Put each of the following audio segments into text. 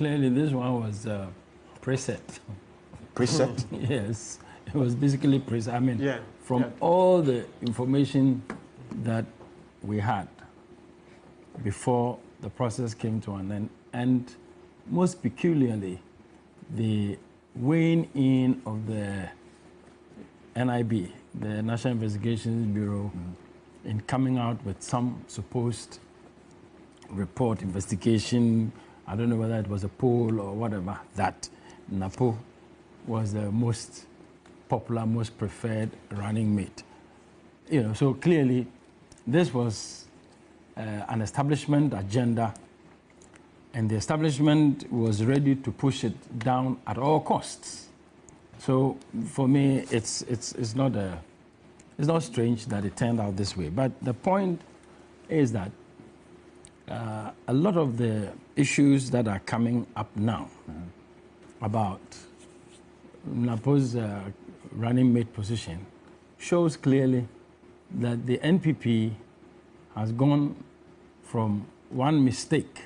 clearly this one was preset. Preset? Yes, it was basically preset. I mean, from all the information that we had before the process came to an end, and most peculiarly, the weighing in of the NIB, the National Investigations Bureau, in coming out with some supposed report, investigation, I don't know whether it was a poll or whatever, that NAPO was the most popular, most preferred running mate. You know, so clearly this was an establishment agenda, and the establishment was ready to push it down at all costs. So for me, it's not strange that it turned out this way. But the point is that a lot of the issues that are coming up now about NAPO's running mate position shows clearly that the NPP has gone from one mistake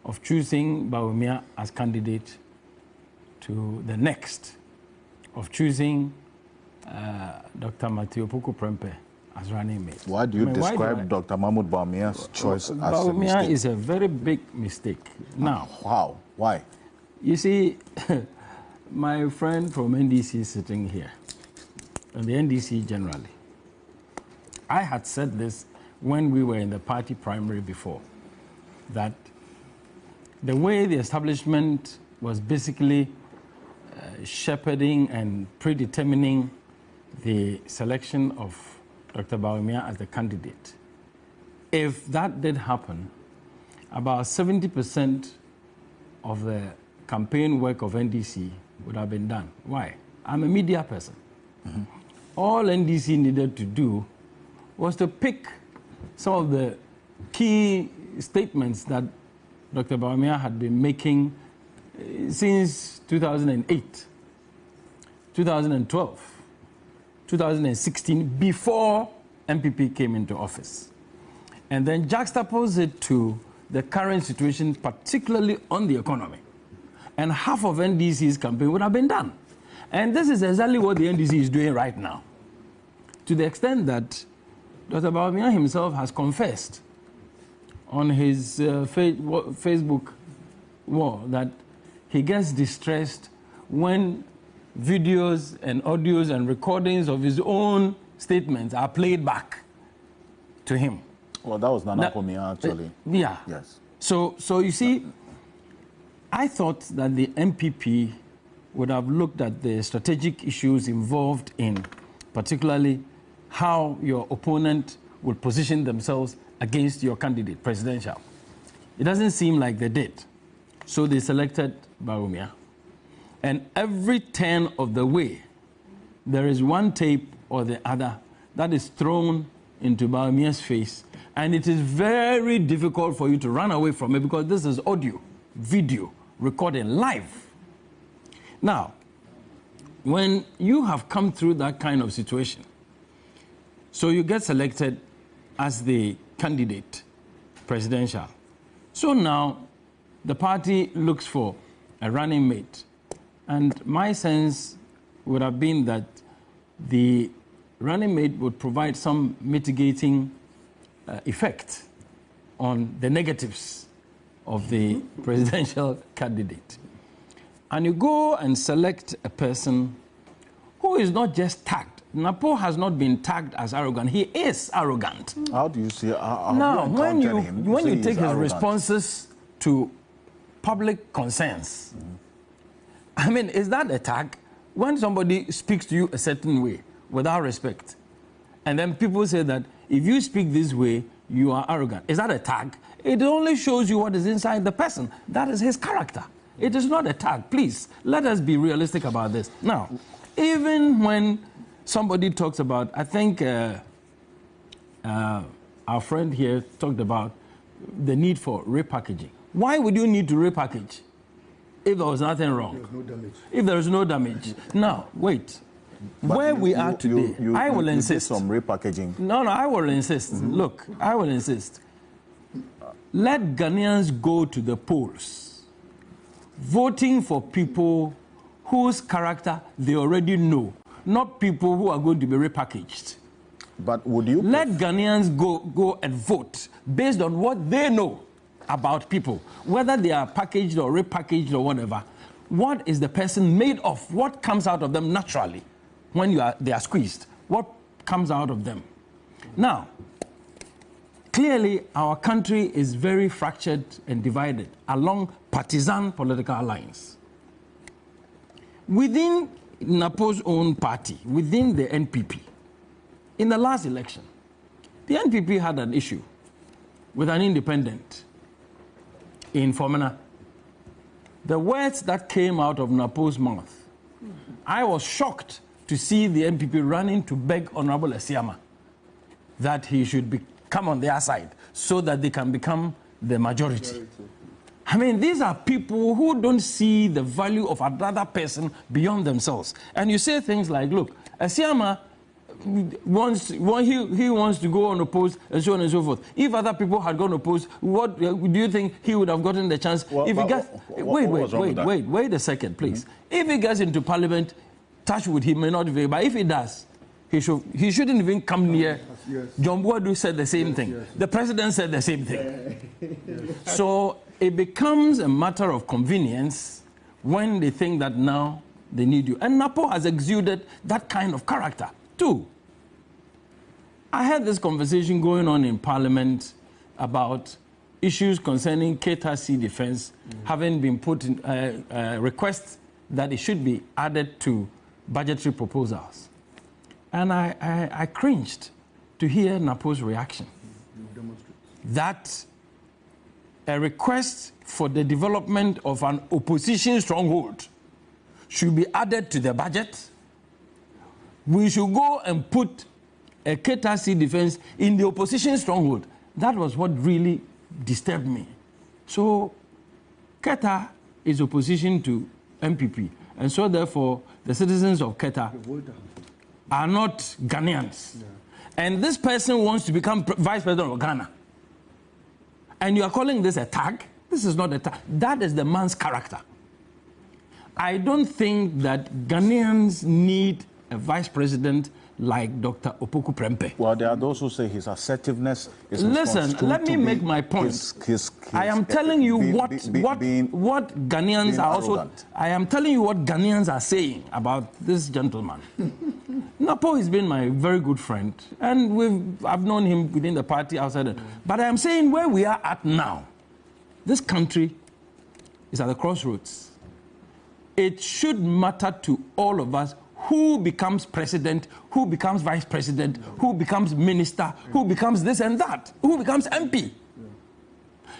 of choosing Bawuliar as candidate to the next of choosing Dr. Matthew Opoku-Prempeh as running mate. Why do you describe Dr. Mahmoud Bawuliar's choice as a mistake? Bawuliar is a very big mistake. Now, how? Why? You see, my friend from NDC is sitting here, and the NDC generally. I had said this when we were in the party primary before, that the way the establishment was basically shepherding and predetermining the selection of Dr. Bawuliar as the candidate, if that did happen, about 70% of the campaign work of NDC would have been done. Why? I'm a media person. All NDC needed to do was to pick some of the key statements that Dr. Bawuliar had been making since 2008, 2012, 2016, before NPP came into office. And then juxtapose it to the current situation, particularly on the economy. And half of NDC's campaign would have been done. And this is exactly what the NDC is doing right now. To the extent that Dr. Bawuliar himself has confessed on his Facebook wall that he gets distressed when videos and audios and recordings of his own statements are played back to him. Well, that was Nana Komia, actually. Yeah. Yes. So you see, I thought that the MPP would have looked at the strategic issues involved in particularly how your opponent would position themselves against your candidate, presidential. It doesn't seem like they did. So they selected Bawuliar. And every turn of the way, there is one tape or the other that is thrown into Bawuliar's face. And it is very difficult for you to run away from it because this is audio, video, recording live. Now, when you have come through that kind of situation, so you get selected as the candidate, presidential. So now the party looks for a running mate. And my sense would have been that the running mate would provide some mitigating effect on the negatives of the presidential candidate. And you go and select a person who is not just tagged. NAPO has not been tagged as arrogant. He is arrogant. How do you see now, when you take his responses to public concerns, I mean, is that a tag? When somebody speaks to you a certain way without respect, and then people say that if you speak this way, you are arrogant. Is that a tag? It only shows you what is inside the person. That is his character. It is not a tag. Please, let us be realistic about this. Now, even when somebody talks about, I think our friend here talked about the need for repackaging. Why would you need to repackage if there was nothing wrong? There's no damage. If there is no damage. Now, wait. But where we are today, I will insist. Some repackaging. No, I will insist. Look, I will insist. Let Ghanaians go to the polls voting for people whose character they already know, not people who are going to be repackaged. But would you let Ghanaians go and vote based on what they know about people, whether they are packaged or repackaged or whatever? What is the person made of? What comes out of them naturally when they are squeezed? What comes out of them? Now, clearly, our country is very fractured and divided along partisan political lines. Within NAPO's own party, within the NPP, in the last election, the NPP had an issue with an independent in Formana. The words that came out of NAPO's mouth, I was shocked to see the NPP running to beg Honorable Esiama that he should come on their side so that they can become the majority. I mean, these are people who don't see the value of another person beyond themselves. And you say things like, look, Esiama wants to go unopposed and so on and so forth. If other people had gone opposed, what do you think he would have gotten the chance? Well, if he gets, wait a second, please. If he gets into parliament, touch with him may not be, but if he does, he shouldn't even come near. John Boadu said the same thing. The president said the same thing. So it becomes a matter of convenience when they think that now they need you. And NAPO has exuded that kind of character too. I had this conversation going on in Parliament about issues concerning Keta Sea defense having been put in requests that it should be added to budgetary proposals. And I cringed to hear NAPO's reaction. That a request for the development of an opposition stronghold should be added to the budget. We should go and put a Keta Sea defense in the opposition stronghold. That was what really disturbed me. So Keta is opposition to MPP. And so therefore, the citizens of Keta are not Ghanaians. Yeah. And this person wants to become vice president of Ghana. And you are calling this a tag? This is not a tag. That is the man's character. I don't think that Ghanaians need a vice president like Dr. Opoku Prempeh. Well, there are those who say his assertiveness is Listen, let me make my point. I am telling you what Ghanaians are also. I am telling you what Ghanaians are saying about this gentleman. NAPO has been my very good friend, and I've known him within the party, outside it. But I am saying where we are at now, this country is at the crossroads. It should matter to all of us who becomes president, who becomes vice president, who becomes minister, who becomes this and that, who becomes MP.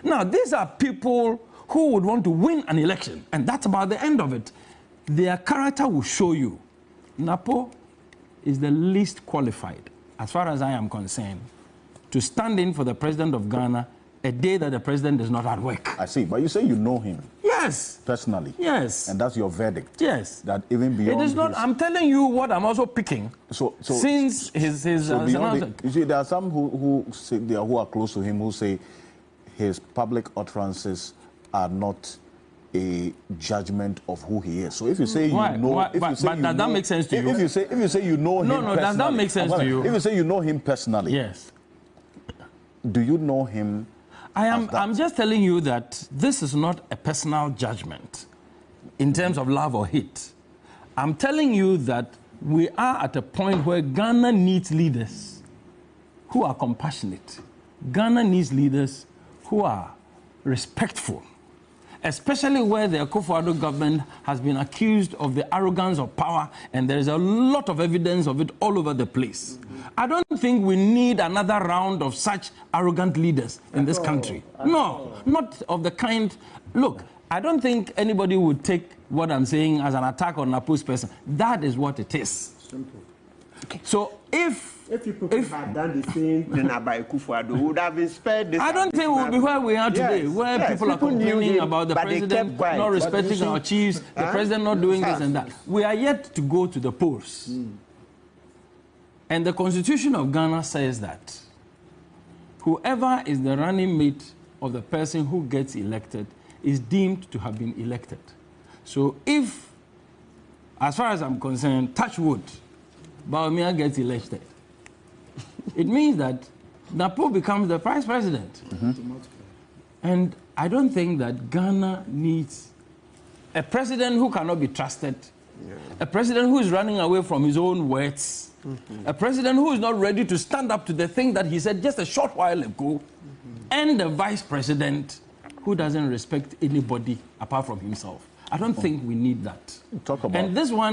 Now, these are people who would want to win an election, and that's about the end of it. Their character will show you. NAPO is the least qualified, as far as I am concerned, to stand in for the president of Ghana a day that the president is not at work. I see, but you say you know him. Yes. Personally. Yes. And that's your verdict. Yes. That even beyond it is not. I'm telling you what I'm also picking. Since his announcement. You see, there are some who are close to him who say his public utterances are not a judgment of who he is. So if you say you know, does that make sense to you? If you say you know him, no, does that make sense to you? If you say you know him personally, yes. Do you know him? I'm just telling you that this is not a personal judgment in terms of love or hate. I'm telling you that we are at a point where Ghana needs leaders who are compassionate. Ghana needs leaders who are respectful, especially where the Akufo-Addo government has been accused of the arrogance of power, and there is a lot of evidence of it all over the place. I don't think we need another round of such arrogant leaders in this country. No, not of the kind. Look, I don't think anybody would take what I'm saying as an attack on NAPO's person. That is what it is. Simple. Okay. So if people had done the same thing by Akufo-Addo, would have been spared this. I don't think we'll be where we are today, where people are complaining about the president not respecting our chiefs, the president not doing this and that. We are yet to go to the polls. And the Constitution of Ghana says that whoever is the running mate of the person who gets elected is deemed to have been elected. So if, as far as I'm concerned, touch wood, Bawuliar gets elected, it means that NAPO becomes the vice president. And I don't think that Ghana needs a president who cannot be trusted, a president who is running away from his own words, a president who is not ready to stand up to the thing that he said just a short while ago, and a vice president who doesn't respect anybody apart from himself. I don't think we need that. Talk about and this one